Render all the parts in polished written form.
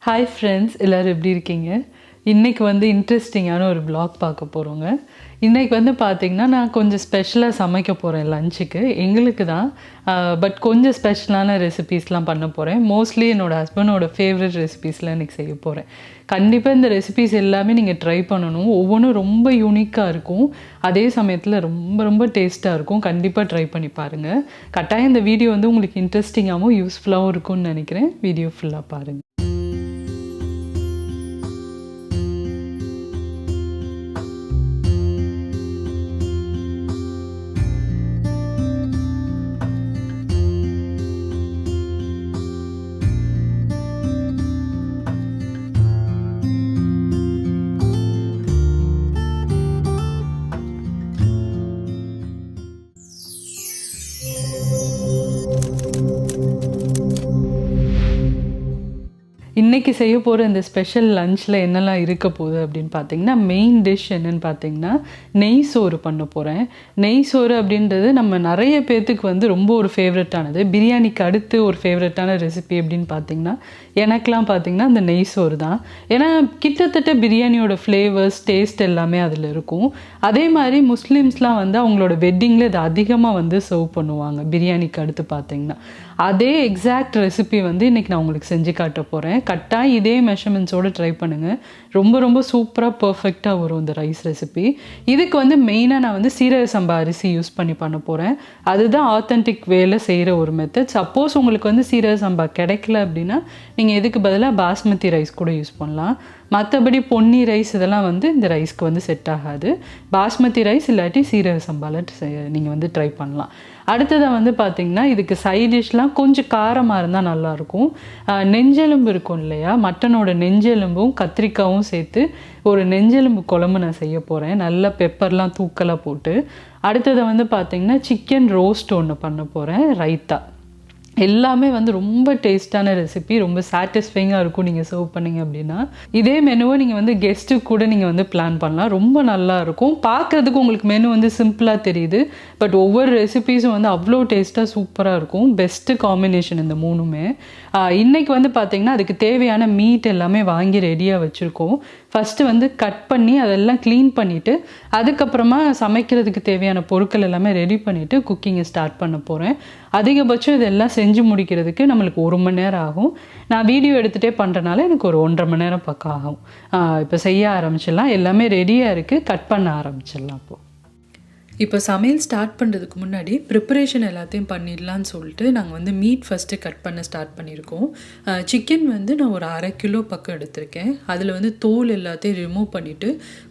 Hi friends, எல்லோரும் எப்படி இருக்கீங்க? இன்றைக்கி வந்து இன்ட்ரெஸ்டிங்கான ஒரு vlog பார்க்க போகிறோங்க. இன்றைக்கி வந்து பார்த்திங்கன்னா நான் கொஞ்சம் ஸ்பெஷலாக சமைக்க போகிறேன் லஞ்சுக்கு. எங்களுக்கு தான் பட் கொஞ்சம் ஸ்பெஷலான ரெசிபீஸ்லாம் பண்ண போகிறேன். மோஸ்ட்லி என்னோடய ஹஸ்பண்டோட ஃபேவரட் ரெசிபீஸ்லாம் இன்றைக்கி செய்ய போகிறேன். கண்டிப்பாக இந்த ரெசிபீஸ் எல்லாமே நீங்கள் ட்ரை பண்ணணும். ஒவ்வொன்றும் ரொம்ப யூனிக்காக இருக்கும், அதே சமயத்தில் ரொம்ப ரொம்ப டேஸ்ட்டாக இருக்கும். கண்டிப்பாக ட்ரை பண்ணி பாருங்கள். கட்டாயம் இந்த வீடியோ வந்து உங்களுக்கு இன்ட்ரெஸ்டிங்காகவும் யூஸ்ஃபுல்லாகவும் இருக்கும்னு நினைக்கிறேன். வீடியோ ஃபுல்லாக பாருங்கள். இன்றைக்கி செய்ய போகிற இந்த ஸ்பெஷல் லஞ்சில் என்னெல்லாம் இருக்க போகுது அப்படின்னு பார்த்தீங்கன்னா, மெயின் டிஷ் என்னென்னு பார்த்தீங்கன்னா நெய் சோறு பண்ண போகிறேன். நெய் சோறு அப்படின்றது நம்ம நிறைய பேர்த்துக்கு வந்து ரொம்ப ஒரு ஃபேவரட்டானது. பிரியாணிக்கு அடுத்து ஒரு ஃபேவரட்டான ரெசிபி அப்படின்னு பார்த்தீங்கன்னா எனக்கெலாம் பார்த்தீங்கன்னா அந்த நெய் சோறு தான். ஏன்னா கிட்டத்தட்ட பிரியாணியோட ஃப்ளேவர்ஸ் டேஸ்ட் எல்லாமே அதில் இருக்கும். அதே மாதிரி முஸ்லீம்ஸ்லாம் வந்து அவங்களோட வெட்டிங்கில் இதை அதிகமாக வந்து சர்வ் பண்ணுவாங்க. பிரியாணிக்கு அடுத்து பார்த்தீங்கன்னா அதே எக்ஸாக்ட் ரெசிபி வந்து இன்றைக்கி நான் உங்களுக்கு செஞ்சு காட்ட போகிறேன். கட்டாயம் இதே மெஷர்மெண்ட்ஸோடு ட்ரை பண்ணுங்கள். ரொம்ப ரொம்ப சூப்பராக பர்ஃபெக்டாக வரும் இந்த ரைஸ் ரெசிபி. இதுக்கு வந்து மெயினாக நான் வந்து சீரக சம்பா அரிசி யூஸ் பண்ண போகிறேன். அதுதான் ஆத்தென்டிக் வேல செய்கிற ஒரு மெத்தட். சப்போஸ் உங்களுக்கு வந்து சீரக சம்பா கிடைக்கல அப்படின்னா நீங்கள் இதுக்கு பதிலாக பாஸ்மதி ரைஸ் கூட யூஸ் பண்ணலாம். மற்றபடி பொன்னி ரைஸ் இதெல்லாம் வந்து இந்த ரைஸ்க்கு வந்து செட் ஆகாது. பாஸ்மதி ரைஸ் இல்லாட்டி சீரக சம்பாவில் நீங்கள் வந்து ட்ரை பண்ணலாம். அடுத்ததாக வந்து பார்த்திங்கன்னா இதுக்கு சைட் டிஷ்லாம் கொஞ்சம் காரமாக இருந்தால் நல்லாயிருக்கும். நெஞ்செலும்பு இருக்கும் இல்லையா, மட்டனோட நெஞ்செலும்பும் கத்திரிக்காயும் சேர்த்து ஒரு நெஞ்செலும்பு குழம்பு நான் செய்ய போகிறேன். நல்லா பெப்பர்லாம் தூக்கலாக போட்டு. அடுத்ததை வந்து பார்த்திங்கன்னா சிக்கன் ரோஸ்ட் ஒன்று பண்ண போகிறேன், ரைத்தா. எல்லாமே வந்து ரொம்ப டேஸ்டான ரெசிபி, ரொம்ப சாட்டிஸ்ஃபைங்காக இருக்கும் நீங்கள் சர்வ் பண்ணிங்க அப்படின்னா. இதே மெனுவை நீங்கள் வந்து கெஸ்ட்டுக்கு கூட நீங்கள் வந்து பிளான் பண்ணலாம். ரொம்ப நல்லாயிருக்கும். பார்க்குறதுக்கு உங்களுக்கு மெனு வந்து சிம்பிளாக தெரியுது, பட் ஒவ்வொரு ரெசிபீஸும் வந்து அவ்வளோ டேஸ்ட்டாக சூப்பராக இருக்கும். பெஸ்ட்டு காம்பினேஷன் இந்த மூணுமே. இன்றைக்கி வந்து பார்த்திங்கன்னா அதுக்கு தேவையான மீட் எல்லாமே வாங்கி ரெடியாக வச்சுருக்கோம். ஃபஸ்ட்டு வந்து கட் பண்ணி அதெல்லாம் க்ளீன் பண்ணிவிட்டு அதுக்கப்புறமா சமைக்கிறதுக்கு தேவையான பொருட்கள் எல்லாமே ரெடி பண்ணிவிட்டு குக்கிங்கை ஸ்டார்ட் பண்ண போகிறேன். அதிகபட்சம் இதெல்லாம் செஞ்சு முடிக்கிறதுக்கு நம்மளுக்கு 1 மணி நேரம் ஆகும். நான் வீடியோ எடுத்துகிட்டே பண்ணுறனால எனக்கு ஒரு 1.5 மணி நேரம் பக்கம் ஆகும். இப்போ செய்ய ஆரம்பிச்சிடலாம். எல்லாமே ரெடியாக இருக்குது, கட் பண்ண ஆரம்பிச்சிடலாம். இப்போ சமையல் ஸ்டார்ட் பண்ணுறதுக்கு முன்னாடி ப்ரிப்பரேஷன் எல்லாத்தையும் பண்ணிடலான்னு சொல்லிட்டு நாங்கள் வந்து மீட் ஃபஸ்ட்டு கட் பண்ண ஸ்டார்ட் பண்ணியிருக்கோம். சிக்கன் வந்து நான் ஒரு 1/2 கிலோ பக்கம் எடுத்திருக்கேன். அதில் வந்து தோல் எல்லாத்தையும் ரிமூவ் பண்ணிவிட்டு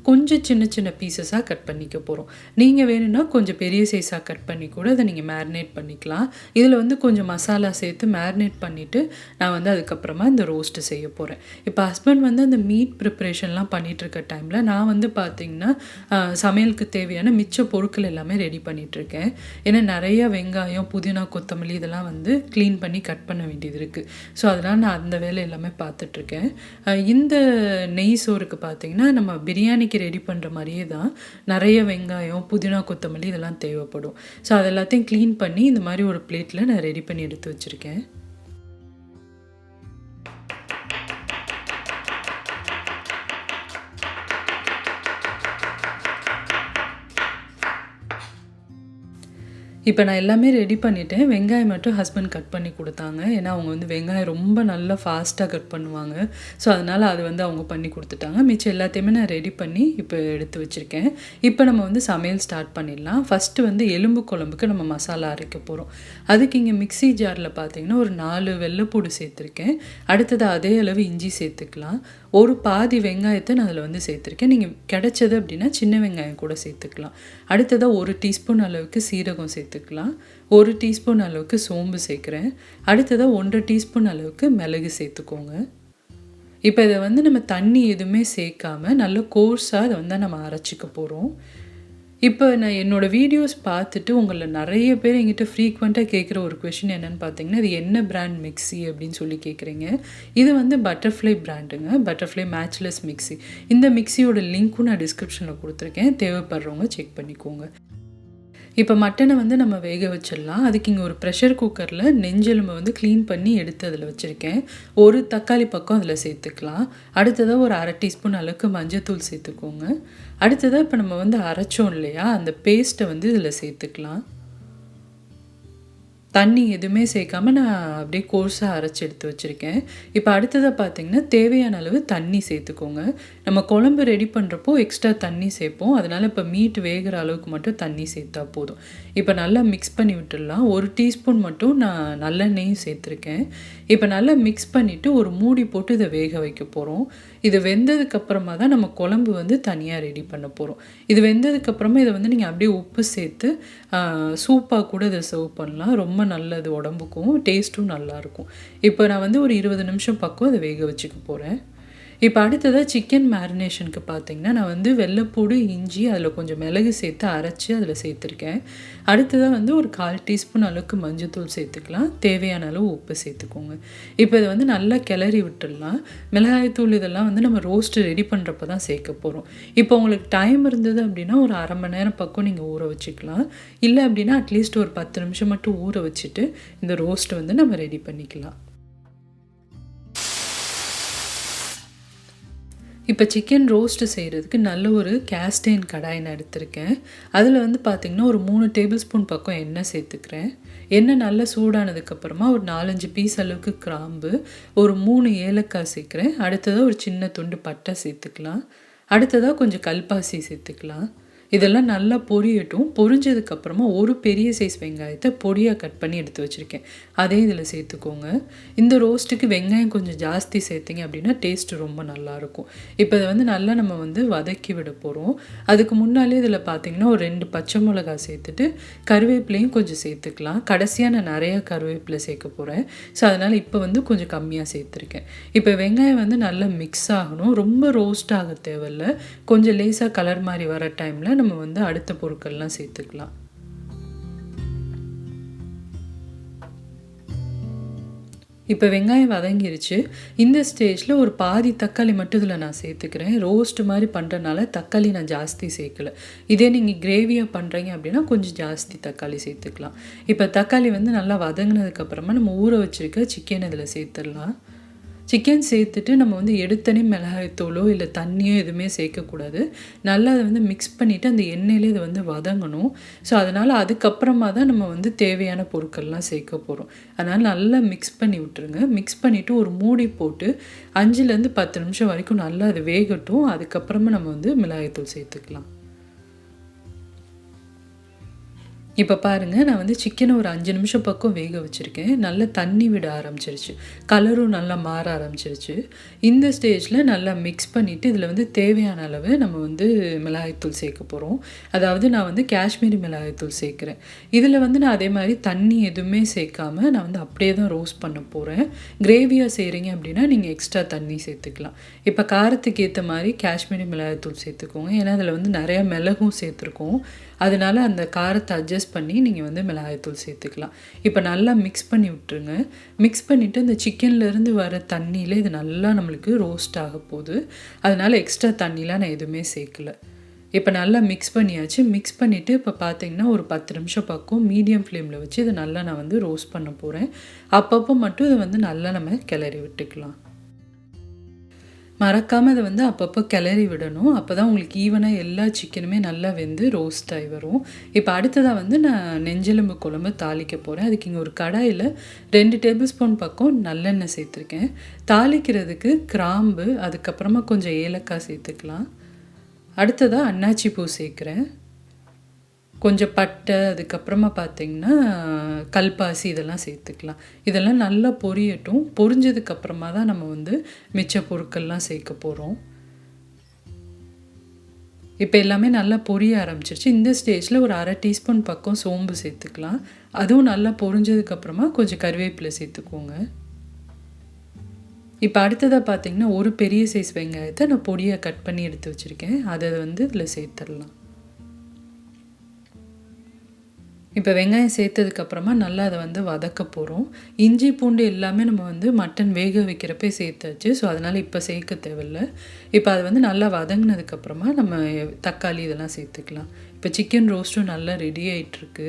கொஞ்சம் சின்ன சின்ன பீசஸாக கட் பண்ணிக்க போகிறோம். நீங்கள் வேணும்னா கொஞ்சம் பெரிய சைஸாக கட் பண்ணி கூட அதை நீங்கள் மேரினேட் பண்ணிக்கலாம். இதில் வந்து கொஞ்சம் மசாலா சேர்த்து மேரினேட் பண்ணிவிட்டு நான் வந்து அதுக்கப்புறமா இந்த ரோஸ்ட்டு செய்ய போகிறேன். இப்போ ஹஸ்பண்ட் வந்து அந்த மீட் ப்ரிப்பரேஷன்லாம் பண்ணிகிட்ருக்க டைமில் நான் வந்து பார்த்திங்கன்னா சமையலுக்கு தேவையான மிச்ச பொருட்கள் எல்லாமே ரெடி பண்ணிகிட்ருக்கேன். ஏன்னா நிறைய வெங்காயம், புதினா, கொத்தமல்லி இதெல்லாம் வந்து க்ளீன் பண்ணி கட் பண்ண வேண்டியது இருக்குது. ஸோ அதனால் நான் அந்த வேலை எல்லாமே பார்த்துட்ருக்கேன். இந்த நெய் சோறுக்கு பார்த்திங்கன்னா நம்ம பிரியாணிக்கு ரெடி பண்ணுற மாதிரியே தான் நிறைய வெங்காயம், புதினா, கொத்தமல்லி இதெல்லாம் தேவைப்படும். ஸோ அது எல்லாத்தையும் க்ளீன் பண்ணி இந்த மாதிரி ஒரு பிளேட்டில் நான் ரெடி பண்ணி எடுத்து வச்சுருக்கேன். இப்போ நான் எல்லாமே ரெடி பண்ணிவிட்டேன். வெங்காயம் மட்டும் ஹஸ்பண்ட் கட் பண்ணி கொடுத்தாங்க. ஏன்னா அவங்க வந்து வெங்காயம் ரொம்ப நல்லா ஃபாஸ்ட்டாக கட் பண்ணுவாங்க. ஸோ அதனால் அது வந்து அவங்க பண்ணி கொடுத்துட்டாங்க. மிச்சம் எல்லாத்தையுமே நான் ரெடி பண்ணி இப்போ எடுத்து வச்சுருக்கேன். இப்போ நம்ம வந்து சமையல் ஸ்டார்ட் பண்ணிடலாம். ஃபஸ்ட்டு வந்து எலும்பு குழம்புக்கு நம்ம மசாலா அரைக்க போகிறோம். அதுக்கு இங்கே மிக்ஸி ஜாரில் பார்த்திங்கன்னா ஒரு 4 வெள்ளைப்பூடு சேர்த்துருக்கேன். அடுத்தது அதே அளவு இஞ்சி சேர்த்துக்கலாம். ஒரு பாதி வெங்காயத்தை நான் அதில் வந்து சேர்த்துருக்கேன். நீங்கள் கிடைச்சது அப்படின்னா சின்ன வெங்காயம் கூட சேர்த்துக்கலாம். அடுத்ததாக 1 டீஸ்பூன் அளவுக்கு சீரகம் சேர்த்துக்கலாம். 1 டீஸ்பூன் அளவுக்கு சோம்பு சேர்க்குறேன். அடுத்ததாக 1.5 டீஸ்பூன் அளவுக்கு மிளகு சேர்த்துக்கோங்க. இப்போ இதை வந்து நம்ம தண்ணி எதுவுமே சேர்க்காம நல்ல கோர்ஸாக அதை வந்து நம்ம அரைச்சிக்க போகிறோம். இப்போ நான் என்னோடய வீடியோஸ் பார்த்துட்டு உங்களில் நிறைய பேர் என்கிட்ட ஃப்ரீக்வெண்ட்டாக கேட்குற ஒரு கொஷின் என்னென்னு பார்த்தீங்கன்னா, இது என்ன பிராண்ட் மிக்ஸி அப்படின்னு சொல்லி கேட்குறீங்க. இது வந்து பட்டர்ஃப்ளை பிராண்டுங்க, பட்டர்ஃப்ளை மேட்ச்லெஸ் மிக்ஸி. இந்த மிக்ஸியோட லிங்க்கும் நான் டிஸ்கிரிப்ஷனில் கொடுத்துருக்கேன். தேவைப்படுறவங்க செக் பண்ணிக்கோங்க. இப்போ மட்டனை வந்து நம்ம வேக வச்சிடலாம். அதுக்கு இங்கே ஒரு ப்ரெஷர் குக்கரில் நெஞ்செலும்பை வந்து க்ளீன் பண்ணி எடுத்து அதில் வச்சுருக்கேன். ஒரு தக்காளி பக்கம் அதில் சேர்த்துக்கலாம். அடுத்ததாக ஒரு 1/2 டீஸ்பூன் அளவுக்கு மஞ்சத்தூள் சேர்த்துக்கோங்க. அடுத்ததாக இப்போ நம்ம வந்து அரைச்சோம் இல்லையா, அந்த பேஸ்ட்டை வந்து இதில் சேர்த்துக்கலாம். தண்ணி எதுவுமே சேர்க்காம நான் அப்படியே கோர்ஸாக அரைச்சி எடுத்து வச்சுருக்கேன். இப்போ அடுத்ததாக பார்த்தீங்கன்னா தேவையான அளவு தண்ணி சேர்த்துக்கோங்க. நம்ம குழம்பு ரெடி பண்ணுறப்போ எக்ஸ்ட்ரா தண்ணி சேர்ப்போம். அதனால் இப்போ மீட் வேகிற அளவுக்கு மட்டும் தண்ணி சேர்த்தா போதும். இப்போ நல்லா மிக்ஸ் பண்ணி விட்டுடலாம். 1 டீஸ்பூன் மட்டும் நான் நல்லெண்ணெயும் சேர்த்துருக்கேன். இப்போ நல்லா மிக்ஸ் பண்ணிவிட்டு ஒரு மூடி போட்டு இதை வேக வைக்க போகிறோம். இது வெந்ததுக்கப்புறமா தான் நம்ம குழம்பு வந்து தனியாக ரெடி பண்ண போகிறோம். இது வெந்ததுக்கப்புறமா இதை வந்து நீங்கள் அப்படியே உப்பு சேர்த்து சூப்பாக கூட இதை சர்வ் பண்ணலாம். ரொம்ப நல்லது உடம்புக்கும், டேஸ்ட்டும் நல்லாயிருக்கும். இப்போ நான் வந்து ஒரு 20 நிமிஷம் பக்கம் அதை வேக வச்சுக்க போகிறேன். இப்போ அடுத்ததாக சிக்கன் மேரினேஷனுக்கு பார்த்தீங்கன்னா நான் வந்து வெள்ளைப்பூடு, இஞ்சி, அதில் கொஞ்சம் மிளகு சேர்த்து அரைச்சி அதில் சேர்த்துருக்கேன். அடுத்ததாக வந்து ஒரு 1/4 டீஸ்பூன் அளவுக்கு மஞ்சத்தூள் சேர்த்துக்கலாம். தேவையான அளவு உப்பு சேர்த்துக்கோங்க. இப்போ இதை வந்து நல்லா கிளறி விட்டுடலாம். மிளகாய்த்தூள் இதெல்லாம் வந்து நம்ம ரோஸ்ட்டு ரெடி பண்ணுறப்ப தான் சேர்க்க போகிறோம். இப்போ உங்களுக்கு டைம் இருந்தது அப்படின்னா ஒரு 1/2 மணி நேரம் பக்கம் நீங்கள் ஊற வச்சுக்கலாம். இல்லை அப்படின்னா அட்லீஸ்ட் ஒரு 10 நிமிஷம் மட்டும் ஊற வச்சுட்டு இந்த ரோஸ்ட்டை வந்து நம்ம ரெடி பண்ணிக்கலாம். இப்போ சிக்கன் ரோஸ்ட்டு செய்கிறதுக்கு நல்ல ஒரு கேஸ்டைன் கடாய் நான் எடுத்திருக்கேன். அதில் வந்து பார்த்திங்கன்னா ஒரு 3 டேபிள் ஸ்பூன் பக்கம் எண்ணெய் சேர்த்துக்கிறேன். எண்ணெய் நல்லா சூடானதுக்கப்புறமா ஒரு 4-5 பீஸ் அளவுக்கு கிராம்பு, ஒரு 3 ஏலக்காய் சேர்க்குறேன். அடுத்ததாக ஒரு சின்ன துண்டு பட்டை சேர்த்துக்கலாம். அடுத்ததாக கொஞ்சம் கல்பாசி சேர்த்துக்கலாம். இதெல்லாம் நல்லா பொரியட்டும். பொரிஞ்சதுக்கப்புறமா ஒரு பெரிய சைஸ் வெங்காயத்தை பொடியாக கட் பண்ணி எடுத்து வச்சுருக்கேன். அதையும் இதில் சேர்த்துக்கோங்க. இந்த ரோஸ்ட்டுக்கு வெங்காயம் கொஞ்சம் ஜாஸ்தி சேர்த்திங்க அப்படின்னா டேஸ்ட்டு ரொம்ப நல்லாயிருக்கும். இப்போ இதை வந்து நல்லா நம்ம வந்து வதக்கி விட போகிறோம். அதுக்கு முன்னாலே இதில் பார்த்திங்கன்னா ஒரு 2 பச்சை மிளகாய் சேர்த்துட்டு கருவேப்பிலையும் கொஞ்சம் சேர்த்துக்கலாம். கடைசியாக நான் நிறையா கருவேப்பிலை சேர்க்க போகிறேன். ஸோ அதனால் இப்போ வந்து கொஞ்சம் கம்மியாக சேர்த்துருக்கேன். இப்போ வெங்காயம் வந்து நல்லா மிக்ஸ் ஆகணும். ரொம்ப ரோஸ்ட் ஆக தேவையில்ல. கொஞ்சம் லேசாக கலர் மாதிரி வர டைமில் நம்ம வந்து அடுத்த பொருட்கள்லாம் சேர்த்துக்கலாம். இப்போ வெங்காயம் வதங்கிருச்சு. இந்த ஸ்டேஜில் ஒரு பாதி தக்காளி மட்டும் இதில் நான் சேர்த்துக்கிறேன். ரோஸ்ட் மாதிரி பண்ணுறதுனால தக்காளி நான் ஜாஸ்தி சேர்க்கலை. இதே நீங்கள் கிரேவியாக பண்ணுறீங்க அப்படின்னா கொஞ்சம் ஜாஸ்தி தக்காளி சேர்த்துக்கலாம். இப்போ தக்காளி வந்து நல்லா வதங்கினதுக்கப்புறமா நம்ம ஊற வச்சுருக்க சிக்கன் இதில் சேர்த்துடலாம். சிக்கன் சேர்த்துட்டு நம்ம வந்து எடுத்தனே மிளகாய்த்தூளோ இல்லை தண்ணியோ எதுவுமே சேர்க்கக்கூடாது. நல்லா அதை வந்து மிக்ஸ் பண்ணிவிட்டு அந்த எண்ணெயிலே இதை வந்து வதங்கணும். ஸோ அதனால் அதுக்கப்புறமா தான் நம்ம வந்து தேவையான பொருட்கள்லாம் சேர்க்க போகிறோம். அதனால் நல்லா மிக்ஸ் பண்ணி விட்டுருங்க. மிக்ஸ் பண்ணிவிட்டு ஒரு மூடி போட்டு 5-10 நிமிஷம் வரைக்கும் நல்லா அது வேகட்டும். அதுக்கப்புறமா நம்ம வந்து மிளகாய்த்தூள் சேர்த்துக்கலாம். இப்போ பாருங்கள், நான் வந்து சிக்கனை ஒரு 5 நிமிஷம் பக்கம் வேக வச்சுருக்கேன். நல்லா தண்ணி விட ஆரம்பிச்சிருச்சு. கலரும் நல்லா மாற ஆரம்பிச்சிருச்சு. இந்த ஸ்டேஜில் நல்லா மிக்ஸ் பண்ணிவிட்டு இதில் வந்து தேவையான அளவு நம்ம வந்து மிளகாய்த்தூள் சேர்க்க போகிறோம். அதாவது நான் வந்து காஷ்மீரி மிளகாய்த்தூள் சேர்க்குறேன். இதில் வந்து நான் அதே மாதிரி தண்ணி எதுவுமே சேர்க்காமல் நான் வந்து அப்படியே தான் ரோஸ்ட் பண்ண போகிறேன். கிரேவியாக செய்கிறீங்க அப்படின்னா நீங்கள் எக்ஸ்ட்ரா தண்ணி சேர்த்துக்கலாம். இப்போ காரத்துக்கு ஏற்ற மாதிரி காஷ்மீரி மிளகாய்த்தூள் சேர்த்துக்கோங்க. ஏன்னா அதில் வந்து நிறையா மிளகும் சேர்த்துருக்கோம். அதனால் அந்த காரத்தை அட்ஜஸ்ட் பண்ணி நீங்கள் வந்து மிளகாய்த்தூள் சேர்த்துக்கலாம். இப்போ நல்லா மிக்ஸ் பண்ணி விட்டுருங்க. மிக்ஸ் பண்ணிவிட்டு இந்த சிக்கன்லேருந்து வர தண்ணியில் இது நல்லா நம்மளுக்கு ரோஸ்ட் ஆக போகுது. அதனால் எக்ஸ்ட்ரா தண்ணிலாம் நான் எதுவுமே சேர்க்கலை. இப்போ நல்லா மிக்ஸ் பண்ணியாச்சு. மிக்ஸ் பண்ணிவிட்டு இப்போ பார்த்தீங்கன்னா ஒரு 10 நிமிஷம் பக்கம் மீடியம் ஃப்ளேமில் வச்சு இதை நல்லா நான் வந்து ரோஸ்ட் பண்ண போகிறேன். அப்பப்போ மட்டும் இதை வந்து நல்லா நம்ம கிளறி விட்டுக்கலாம். மறக்காமல் அதை வந்து அப்பப்போ கிளறி விடணும். அப்போ தான் உங்களுக்கு ஈவனாக எல்லா சிக்கனுமே நல்லா வெந்து ரோஸ்ட் ஆகி வரும். இப்போ அடுத்ததாக வந்து நான் நெஞ்செலும்பு குழம்பு தாளிக்க போகிறேன். அதுக்கு இங்கே ஒரு கடாயில் 2 டேபிள் ஸ்பூன் பக்கம் நல்லெண்ணெய் சேர்த்துருக்கேன். தாளிக்கிறதுக்கு கிராம்பு, அதுக்கப்புறமா கொஞ்சம் ஏலக்காய் சேர்த்துக்கலாம். அடுத்ததாக அன்னாச்சி பூ சேர்க்குறேன். கொஞ்சம் பட்டை, அதுக்கப்புறமா பார்த்திங்கன்னா கல்பாசி இதெல்லாம் சேர்த்துக்கலாம். இதெல்லாம் நல்லா பொரியட்டும். பொரிஞ்சதுக்கப்புறமா தான் நம்ம வந்து மிச்ச பொருட்கள்லாம் சேர்க்க போகிறோம். இப்போ எல்லாமே நல்லா பொரிய ஆரம்பிச்சிருச்சு. இந்த ஸ்டேஜில் ஒரு 1/2 டீஸ்பூன் பக்கம் சோம்பு சேர்த்துக்கலாம். அதுவும் நல்லா பொரிஞ்சதுக்கப்புறமா கொஞ்சம் கருவேப்பிலை சேர்த்துக்கோங்க. இப்போ அடுத்ததாக பார்த்திங்கன்னா ஒரு பெரிய சைஸ் வெங்காயத்தை நான் பொடியாக கட் பண்ணி எடுத்து வச்சுருக்கேன். அதை வந்து இதில் சேர்த்துடலாம். இப்போ வெங்காயம் சேர்த்ததுக்கப்புறமா நல்லா அதை வந்து வதக்க போகிறோம். இஞ்சி பூண்டு எல்லாமே நம்ம வந்து மட்டன் வேக வைக்கிறப்பே சேர்த்தாச்சு. ஸோ அதனால் இப்போ சேர்க்க தேவையில்ல. இப்போ அது வந்து நல்லா வதங்கினதுக்கப்புறமா நம்ம தக்காளி இதெல்லாம் சேர்த்துக்கலாம். இப்போ சிக்கன் ரோஸ்ட்டும் நல்லா ரெடி ஆகிட்டுருக்கு.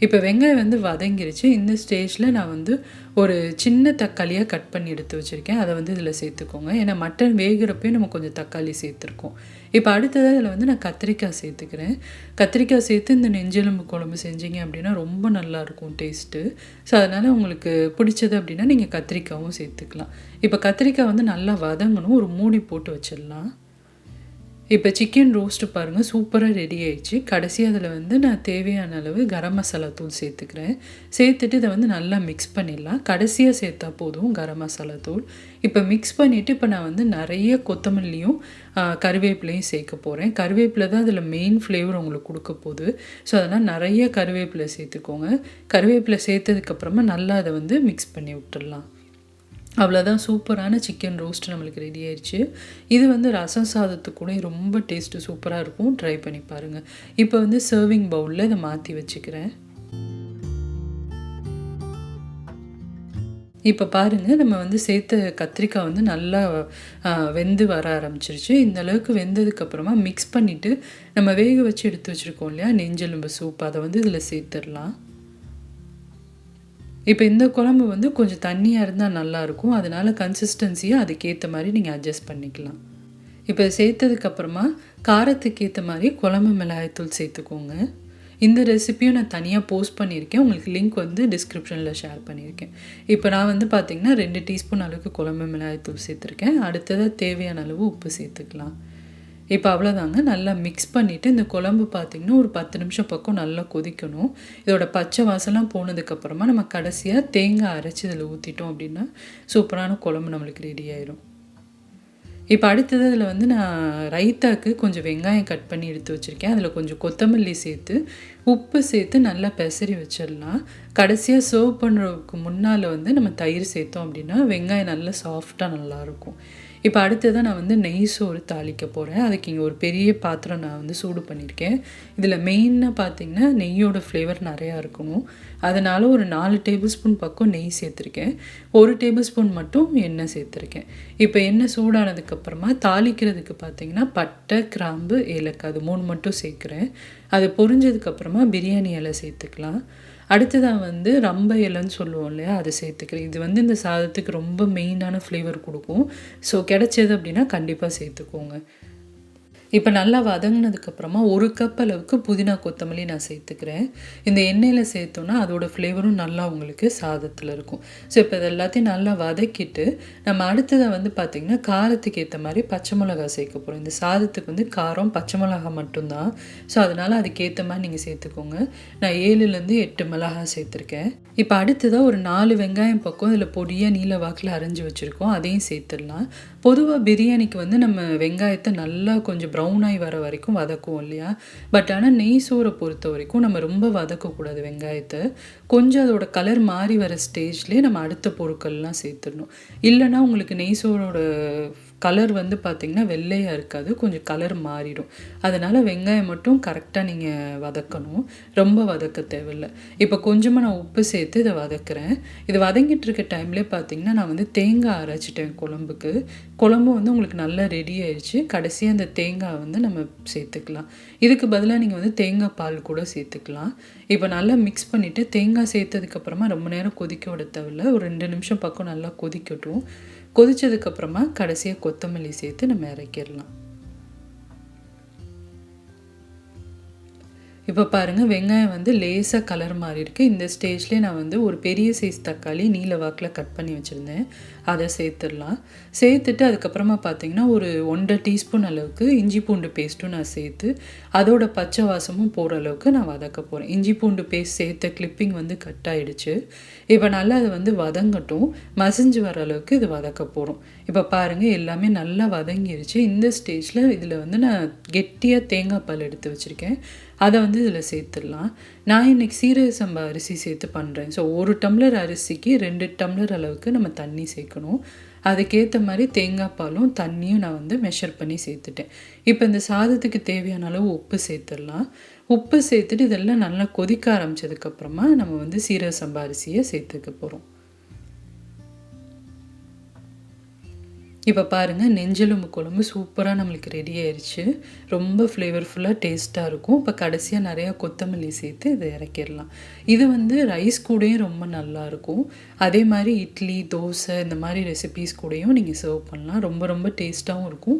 இப்போ வெங்காயம் வந்து வதங்கிருச்சு. இந்த ஸ்டேஜில் நான் வந்து ஒரு சின்ன தக்காளியாக கட் பண்ணி எடுத்து வச்சுருக்கேன். அதை வந்து இதில் சேர்த்துக்கோங்க. ஏன்னா மட்டன் வேகிறப்பே நம்ம கொஞ்சம் தக்காளி சேர்த்துருக்கோம். இப்போ அடுத்ததாக இதில் வந்து நான் கத்திரிக்காய் சேர்த்துக்கிறேன். கத்திரிக்காய் சேர்த்து இந்த நெஞ்செலும்பு குழம்பு செஞ்சீங்க அப்படின்னா ரொம்ப நல்லாயிருக்கும் டேஸ்ட்டு. ஸோ அதனால் உங்களுக்கு பிடிச்சது அப்படின்னா நீங்கள் கத்திரிக்காயும் சேர்த்துக்கலாம். இப்போ கத்திரிக்காய் வந்து நல்லா வதங்கணும். ஒரு மூடி போட்டு வச்சிடலாம். இப்போ சிக்கன் ரோஸ்ட்டு பாருங்கள் சூப்பராக ரெடி ஆயிடுச்சு. கடைசியாக அதில் வந்து நான் தேவையான அளவு கரம் மசாலா தூள் சேர்த்துக்கிறேன். சேர்த்துட்டு இதை வந்து நல்லா மிக்ஸ் பண்ணிடலாம். கடைசியாக சேர்த்தா போதும் கரம் மசாலா தூள். இப்போ மிக்ஸ் பண்ணிவிட்டு இப்போ நான் வந்து நிறைய கொத்தமல்லியும் கருவேப்பிலையும் சேர்க்க போகிறேன். கருவேப்பிலை தான் அதில் மெயின் ஃப்ளேவர் உங்களுக்கு கொடுக்க போகுது. ஸோ அதனால் நிறைய கருவேப்பிலை சேர்த்துக்கோங்க. கருவேப்பிலை சேர்த்ததுக்கப்புறமா நல்லா அதை வந்து மிக்ஸ் பண்ணி விட்டுடலாம். அவ்வளோதான், சூப்பரான சிக்கன் ரோஸ்ட் நம்மளுக்கு ரெடி ஆயிடுச்சு. இது வந்து ரசம் சாதத்துக்கு கூட ரொம்ப டேஸ்ட்டு சூப்பராக இருக்கும். ட்ரை பண்ணி பாருங்கள். இப்போ வந்து சர்விங் பவுலில் இதை மாற்றி வச்சுக்கிறேன். இப்போ பாருங்கள், நம்ம வந்து சேர்த்த கத்திரிக்காய் வந்து நல்லா வெந்து வர ஆரம்பிச்சிருச்சு. இந்த அளவுக்கு வெந்ததுக்கப்புறமா மிக்ஸ் பண்ணிவிட்டு நம்ம வேக வச்சு எடுத்து வச்சுருக்கோம் இல்லையா நெஞ்செலும்பு சூப், அதை வந்து இதில் சேர்த்துடலாம். இப்போ இந்த குழம்பு வந்து கொஞ்சம் தண்ணியாக இருந்தால் நல்லாயிருக்கும். அதனால் கன்சிஸ்டன்சியை அதுக்கேற்ற மாதிரி நீங்கள் அட்ஜஸ்ட் பண்ணிக்கலாம். இப்போ சேர்த்ததுக்கப்புறமா காரத்துக்கு ஏற்ற மாதிரி குழம்பு மிளகாய்த்தூள் சேர்த்துக்கோங்க. இந்த ரெசிப்பியும் நான் தனியாக போஸ்ட் பண்ணியிருக்கேன். உங்களுக்கு லிங்க் வந்து டிஸ்கிரிப்ஷனில் ஷேர் பண்ணியிருக்கேன். இப்போ நான் வந்து பார்த்திங்கன்னா 2 டீஸ்பூன் அளவுக்கு குழம்பு மிளகாய்த்தூள் சேர்த்துருக்கேன். அடுத்ததாக தேவையான அளவு உப்பு சேர்த்துக்கலாம். இப்போ அவ்வளோதாங்க. நல்லா மிக்ஸ் பண்ணிவிட்டு இந்த குழம்பு பார்த்திங்கன்னா ஒரு 10 நிமிஷம் பக்கம் நல்லா கொதிக்கணும். இதோட பச்சை வாசலாம் போனதுக்கப்புறமா நம்ம கடைசியாக தேங்காய் அரைச்சி இதில் ஊற்றிட்டோம் அப்படின்னா சூப்பரான குழம்பு நம்மளுக்கு ரெடி ஆயிடும். இப்போ அடுத்தது அதில் வந்து நான் ரைத்தாக்கு கொஞ்சம் வெங்காயம் கட் பண்ணி எடுத்து வச்சுருக்கேன். அதில் கொஞ்சம் கொத்தமல்லி சேர்த்து உப்பு சேர்த்து நல்லா பெசரி வச்சிடலாம். கடைசியாக சர்வ் பண்ணுறதுக்கு முன்னால் வந்து நம்ம தயிர் சேர்த்தோம் அப்படின்னா வெங்காயம் நல்லா சாஃப்டாக நல்லாயிருக்கும். இப்போ அடுத்ததாக நான் வந்து நெய் சோறு தாளிக்க போகிறேன். அதுக்கு இங்கே ஒரு பெரிய பாத்திரம் நான் வந்து சூடு பண்ணியிருக்கேன். இதில் மெயினாக பார்த்திங்கன்னா நெய்யோட ஃப்ளேவர் நிறையா இருக்கணும். அதனால் ஒரு 4 டேபிள் ஸ்பூன் பக்கம் நெய் சேர்த்துருக்கேன். 1 டேபிள் ஸ்பூன் மட்டும் எண்ணெய் சேர்த்துருக்கேன். இப்போ எண்ணெய் சூடானதுக்கப்புறமா தாளிக்கிறதுக்கு பார்த்திங்கன்னா பட்டை, கிராம்பு, ஏலக்காய் அது 3 மட்டும் சேர்க்குறேன். அது பொரிஞ்சதுக்கப்புறமா பிரியாணி இலை சேர்த்துக்கலாம். அடுத்ததாக வந்து ரம்ப இலைன்னு சொல்லுவோம் இல்லையா, அதை சேர்த்துக்கிறேன். இது வந்து இந்த சாதத்துக்கு ரொம்ப மெயினான ஃப்ளேவர் கொடுக்கும். ஸோ கிடைச்சது அப்படின்னா கண்டிப்பாக சேர்த்துக்கோங்க. இப்போ நல்லா வதங்கினதுக்கப்புறமா 1 கப் அளவுக்கு புதினா கொத்தமல்லி நான் சேர்த்துக்கிறேன். இந்த எண்ணெயில் சேர்த்தோன்னா அதோட ஃப்ளேவரும் நல்லா உங்களுக்கு சாதத்தில் இருக்கும். ஸோ இப்போ இது எல்லாத்தையும் நல்லா வதக்கிட்டு நம்ம அடுத்ததாக வந்து பார்த்திங்கன்னா காரத்துக்கு ஏற்ற மாதிரி பச்சை மிளகா சேர்க்க போகிறோம். இந்த சாதத்துக்கு வந்து காரம் பச்சை மிளகா மட்டும்தான். ஸோ அதனால் அதுக்கேற்ற மாதிரி நீங்கள் சேர்த்துக்கோங்க. நான் 7லேருந்து 8 மிளகா சேர்த்துருக்கேன். இப்போ அடுத்ததாக ஒரு 4 வெங்காயம் பக்கம் இதில் பொடியாக நீல வாக்கில் அரைஞ்சி வச்சுருக்கோம். அதையும் சேர்த்துடலாம். பொதுவாக பிரியாணிக்கு வந்து நம்ம வெங்காயத்தை நல்லா கொஞ்சம் ப்ரௌனாகி வர வரைக்கும் வதக்குவோம் இல்லையா. பட் ஆனால் நெய் சோறை பொறுத்த வரைக்கும் நம்ம ரொம்ப வதக்கக்கூடாது வெங்காயத்தை. கொஞ்சம் அதோட கலர் மாறி வர ஸ்டேஜ்லேயே நம்ம அடுத்த பொருட்கள்லாம் சேர்த்துடணும். இல்லைனா உங்களுக்கு நெய் சோறோட கலர் வந்து பார்த்திங்கன்னா வெள்ளையாக இருக்காது, கொஞ்சம் கலர் மாறிடும். அதனால் வெங்காயம் மட்டும் கரெக்டாக நீங்கள் வதக்கணும், ரொம்ப வதக்க தேவையில்லை. இப்போ கொஞ்சமாக நான் உப்பு சேர்த்து இதை வதக்குறேன். இது வதங்கிட்டு இருக்க டைம்லேயே பார்த்திங்கன்னா நான் வந்து தேங்காய் அரைச்சிட்டேன் குழம்புக்கு. குழம்பு வந்து உங்களுக்கு நல்லா ரெடி ஆயிடுச்சு. கடைசியாக அந்த தேங்காய் வந்து நம்ம சேர்த்துக்கலாம். இதுக்கு பதிலாக நீங்கள் வந்து தேங்காய் பால் கூட சேர்த்துக்கலாம். இப்போ நல்லா மிக்ஸ் பண்ணிவிட்டு தேங்காய் சேர்த்ததுக்கப்புறமா ரொம்ப நேரம் கொதிக்க விட தேவையில்லை. ஒரு 2 நிமிஷம் பக்கம் நல்லா கொதிக்கட்டும். கொதிச்சதுக்கப்புறமா கடைசியாக கொத்தமல்லி சேர்த்து நம்ம இறக்கிடலாம். இப்போ பாருங்கள், வெங்காயம் வந்து லேசாக கலர் மாறி இருக்குது. இந்த ஸ்டேஜ்லேயே நான் வந்து ஒரு பெரிய சைஸ் தக்காளி நீல வாக்கில் கட் பண்ணி வச்சுருந்தேன், அதை சேர்த்துடலாம். சேர்த்துட்டு அதுக்கப்புறமா பார்த்திங்கன்னா ஒரு 1.5 டீஸ்பூன் அளவுக்கு இஞ்சி பூண்டு பேஸ்ட்டும் நான் சேர்த்து அதோட பச்சை வாசமும் போகிற அளவுக்கு நான் வதக்க போகிறேன். இஞ்சி பூண்டு பேஸ்ட் சேர்த்த கிளிப்பிங் வந்து கட் ஆகிடுச்சு. இப்போ நல்லா அது வந்து வதங்கட்டும், மசிஞ்சு வர அளவுக்கு இது வதக்க போகிறோம். இப்போ பாருங்கள், எல்லாமே நல்லா வதங்கிருச்சு. இந்த ஸ்டேஜில் இதில் வந்து நான் கெட்டியாக தேங்காய் பால் எடுத்து வச்சுருக்கேன், அதை வந்து இதில் சேர்த்துடலாம். நான் இன்றைக்கி சீரக சம்பா அரிசி சேர்த்து பண்ணுறேன். ஸோ 1 டம்ளர் அரிசிக்கு 2 டம்ளர் அளவுக்கு நம்ம தண்ணி சேர்க்கணும். அதுக்கேற்ற மாதிரி தேங்காய் பாலும் தண்ணியும் நான் வந்து மெஷர் பண்ணி சேர்த்துட்டேன். இப்போ இந்த சாதத்துக்கு தேவையான அளவு உப்பு சேர்த்துடலாம். உப்பு சேர்த்துட்டு இதெல்லாம் நல்லா கொதிக்க ஆரம்பிச்சதுக்கப்புறமா நம்ம வந்து சீரக சம்பா அரிசியை சேர்த்துக்க போகிறோம். இப்போ பாருங்கள், நெஞ்செலும்பு குழம்பு சூப்பராக நம்மளுக்கு ரெடி ஆயிடுச்சு. ரொம்ப ஃப்ளேவர்ஃபுல்லாக டேஸ்ட்டாக இருக்கும். இப்போ கடைசியாக நிறையா கொத்தமல்லி சேர்த்து இதை இறக்கிடலாம். இது வந்து ரைஸ் கூடயும் ரொம்ப நல்லாயிருக்கும். அதே மாதிரி இட்லி, தோசை இந்த மாதிரி ரெசிபீஸ் கூடயும் நீங்கள் சர்வ் பண்ணலாம். ரொம்ப ரொம்ப டேஸ்ட்டாகவும் இருக்கும்.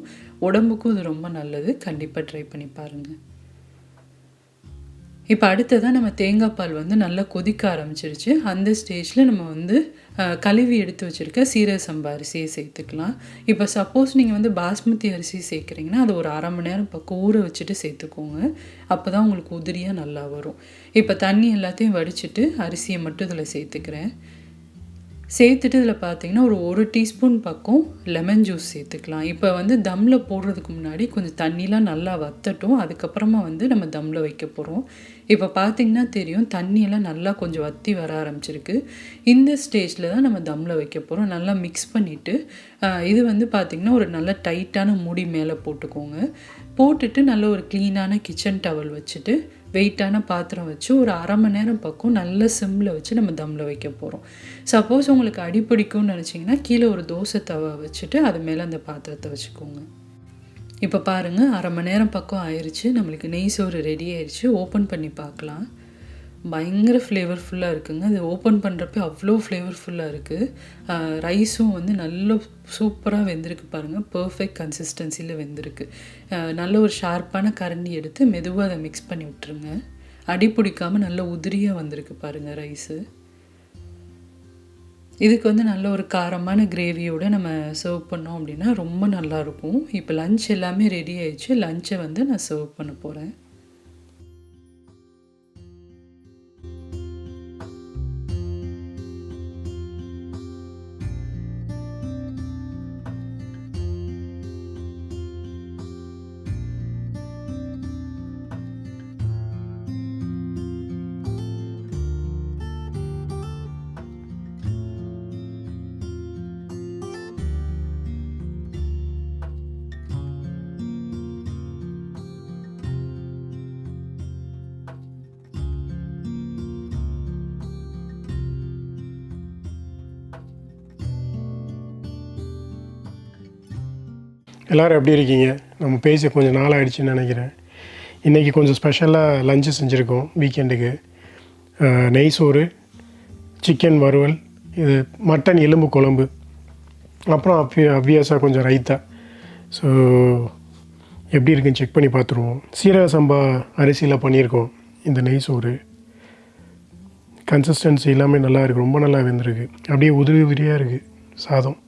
உடம்புக்கும் இது ரொம்ப நல்லது. கண்டிப்பாக ட்ரை பண்ணி பாருங்கள். இப்போ அடுத்ததாக நம்ம தேங்காய் பால் வந்து நல்லா கொதிக்க ஆரம்பிச்சிருச்சு. அந்த ஸ்டேஜில் நம்ம வந்து கழுவி எடுத்து வச்சுருக்க சீரக சம்பா அரிசியை சேர்த்துக்கலாம். இப்போ சப்போஸ் நீங்கள் வந்து பாஸ்மதி அரிசி சேர்க்குறீங்கன்னா அது ஒரு 1/2 மணி நேரம் பக்கம் ஊற வச்சுட்டு சேர்த்துக்கோங்க. அப்போ தான் உங்களுக்கு உதிரியாக நல்லா வரும். இப்போ தண்ணி எல்லாத்தையும் வடிச்சிட்டு அரிசியை மட்டும் இதில் சேர்த்துக்கிறேன். சேர்த்துட்டு இதில் பார்த்தீங்கன்னா ஒரு டீஸ்பூன் பக்கம் லெமன் ஜூஸ் சேர்த்துக்கலாம். இப்போ வந்து தம்மில் போடுறதுக்கு முன்னாடி கொஞ்சம் தண்ணிலாம் நல்லா வற்றட்டும். அதுக்கப்புறமா வந்து நம்ம தம்மில் வைக்க போகிறோம். இப்போ பார்த்திங்கன்னா தெரியும், தண்ணியெல்லாம் நல்லா கொஞ்சம் வற்றி வர ஆரம்பிச்சிருக்கு. இந்த ஸ்டேஜில் தான் நம்ம தம்மில் வைக்க போகிறோம். நல்லா மிக்ஸ் பண்ணிவிட்டு இது வந்து பார்த்திங்கன்னா ஒரு நல்ல டைட்டான மூடி மேலே போட்டுக்கோங்க. போட்டுட்டு நல்ல ஒரு க்ளீனான கிச்சன் டவல் வச்சுட்டு வெயிட்டான பாத்திரம் வச்சு ஒரு 1/2 மணி நேரம் பக்கம் நல்ல சிம்மில் வச்சு நம்ம தம்மில் வைக்க போகிறோம். சப்போஸ் உங்களுக்கு அடிப்பிடிக்கும்னு நினச்சிங்கன்னா கீழே ஒரு தோசை தவா வச்சுட்டு அது மேலே அந்த பாத்திரத்தை வச்சுக்கோங்க. இப்போ பாருங்கள், 1/2 மணி நேரம் பக்கம் ஆயிடுச்சு. நம்மளுக்கு நெய் சோறு ரெடி ஆயிடுச்சு. ஓப்பன் பண்ணி பார்க்கலாம். பயங்கர ஃப்ளேவர்ஃபுல்லாக இருக்குங்க. அது ஓப்பன் பண்ணுறப்ப அவ்வளோ ஃப்ளேவர்ஃபுல்லாக இருக்குது. ரைஸும் வந்து நல்ல சூப்பராக வெந்திருக்கு பாருங்கள். பர்ஃபெக்ட் கன்சிஸ்டன்சியில் வெந்திருக்கு. நல்ல ஒரு ஷார்ப்பான கரண்டி எடுத்து மெதுவாக அதை மிக்ஸ் பண்ணி விட்டுருங்க. அடி பிடிக்காமல் நல்ல உதிரியாக வந்திருக்கு பாருங்கள் ரைஸு. இதுக்கு வந்து நல்ல ஒரு காரமான கிரேவியோடு நம்ம சர்வ் பண்ணோம் அப்படின்னா ரொம்ப நல்லாயிருக்கும். இப்போ லன்ச் எல்லாமே ரெடி ஆயிடுச்சு. லன்ச்சை வந்து நான் சர்வ் பண்ண போகிறேன். எல்லோரும் எப்படி இருக்கீங்க? நம்ம பேசி கொஞ்சம் நாள் ஆகிடுச்சின்னு நினைக்கிறேன். இன்றைக்கி கொஞ்சம் ஸ்பெஷலாக லஞ்சு செஞ்சுருக்கோம் வீக்கெண்டுக்கு. நெய் சோறு, சிக்கன் வறுவல், இது மட்டன் எலும்பு குழம்பு, அப்புறம் அப்வியஸாக கொஞ்சம் ரைத்தா. ஸோ எப்படி இருக்குன்னு செக் பண்ணி பார்த்துருவோம். சீரக சம்பா அரிசியில் பண்ணியிருக்கோம் இந்த நெய் சோறு. கன்சிஸ்டன்சி எல்லாமே நல்லா இருக்குது. ரொம்ப நல்லா வெந்திருக்கு. அப்படியே உதிரி உதிரியாக இருக்குது சாதம்.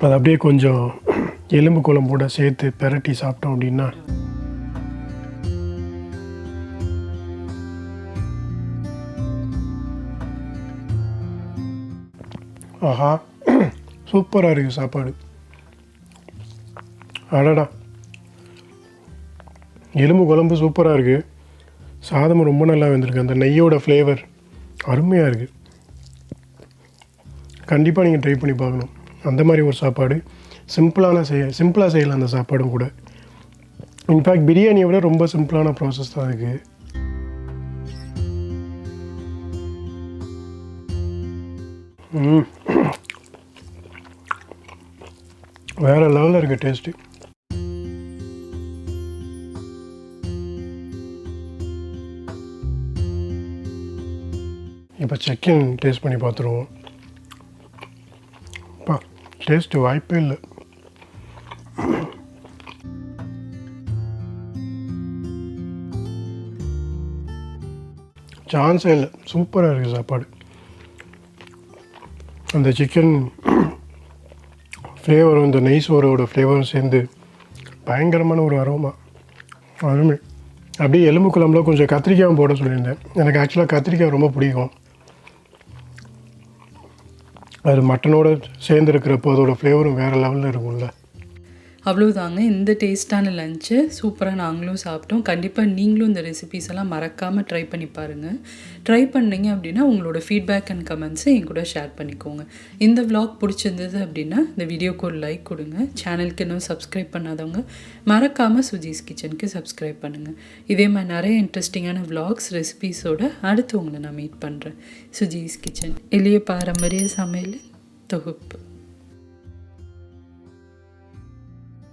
அது அப்படியே கொஞ்சம் எலும்பு குழம்போட சேர்த்து பெரட்டி சாப்பிட்டோம் அப்படின்னா ஆஹா, சூப்பராக இருக்குது சாப்பாடு. அடடா, எலும்பு குழம்பு சூப்பராக இருக்குது. சாதமும் ரொம்ப நல்லா வெந்திருக்கு. அந்த நெய்யோட ஃப்ளேவர் அருமையாக இருக்குது. கண்டிப்பாக நீங்கள் ட்ரை பண்ணி பார்க்கணும். அந்த மாதிரி ஒரு சாப்பாடு சிம்பிளாக செய்யலாம் அந்த சாப்பாடும் கூட. இன்ஃபேக்ட் பிரியாணியை விட ரொம்ப சிம்பிளான ப்ராசஸ் தான் இருக்குது. வேறு லெவலில் இருக்குது டேஸ்ட்டு. இப்போ சிக்கன் டேஸ்ட் பண்ணி பார்த்துருவோம். டேஸ்ட்டு வாய்ப்பே இல்லை. சான்ஸே இல்லை. சூப்பராக இருக்குது சாப்பாடு. அந்த சிக்கன் ஃப்ளேவரும் இந்த நெய் சோறோட ஃப்ளேவரும் சேர்ந்து பயங்கரமான ஒரு அரோமா. அருமை. அப்படியே எலும்பு குழம்புல கொஞ்சம் கத்திரிக்காயும் போட சொல்லியிருந்தேன். எனக்கு ஆக்சுவலாக கத்திரிக்காய் ரொம்ப பிடிக்கும். அது மட்டனோடு சேர்ந்துருக்கிறப்போ அதோடய ஃப்ளேவரும் வேறு லெவலில் இருக்கும்ல. அவ்வளோதாங்க. இந்த டேஸ்ட்டான லஞ்சை சூப்பராக நாங்களும் சாப்பிட்டோம். கண்டிப்பாக நீங்களும் இந்த ரெசிபீஸ் எல்லாம் மறக்காமல் ட்ரை பண்ணி பாருங்கள். ட்ரை பண்ணீங்க அப்படின்னா உங்களோட ஃபீட்பேக் அண்ட் கமெண்ட்ஸை என் கூட ஷேர் பண்ணிக்கோங்க. இந்த vlog பிடிச்சிருந்தது அப்படின்னா இந்த வீடியோக்கு ஒரு லைக் கொடுங்க. சேனலுக்கு இன்னும் சப்ஸ்கிரைப் பண்ணாதவங்க மறக்காமல் சுஜிஸ் கிச்சனுக்கு சப்ஸ்கிரைப் பண்ணுங்கள். இதே மாதிரி நிறைய இன்ட்ரெஸ்டிங்கான vlogs ரெசிபீஸோட அடுத்து உங்களை நான் மீட் பண்ணுறேன். சுஜிஸ் கிச்சன் எளிய பாரம்பரிய சமையல் தொகுப்பு.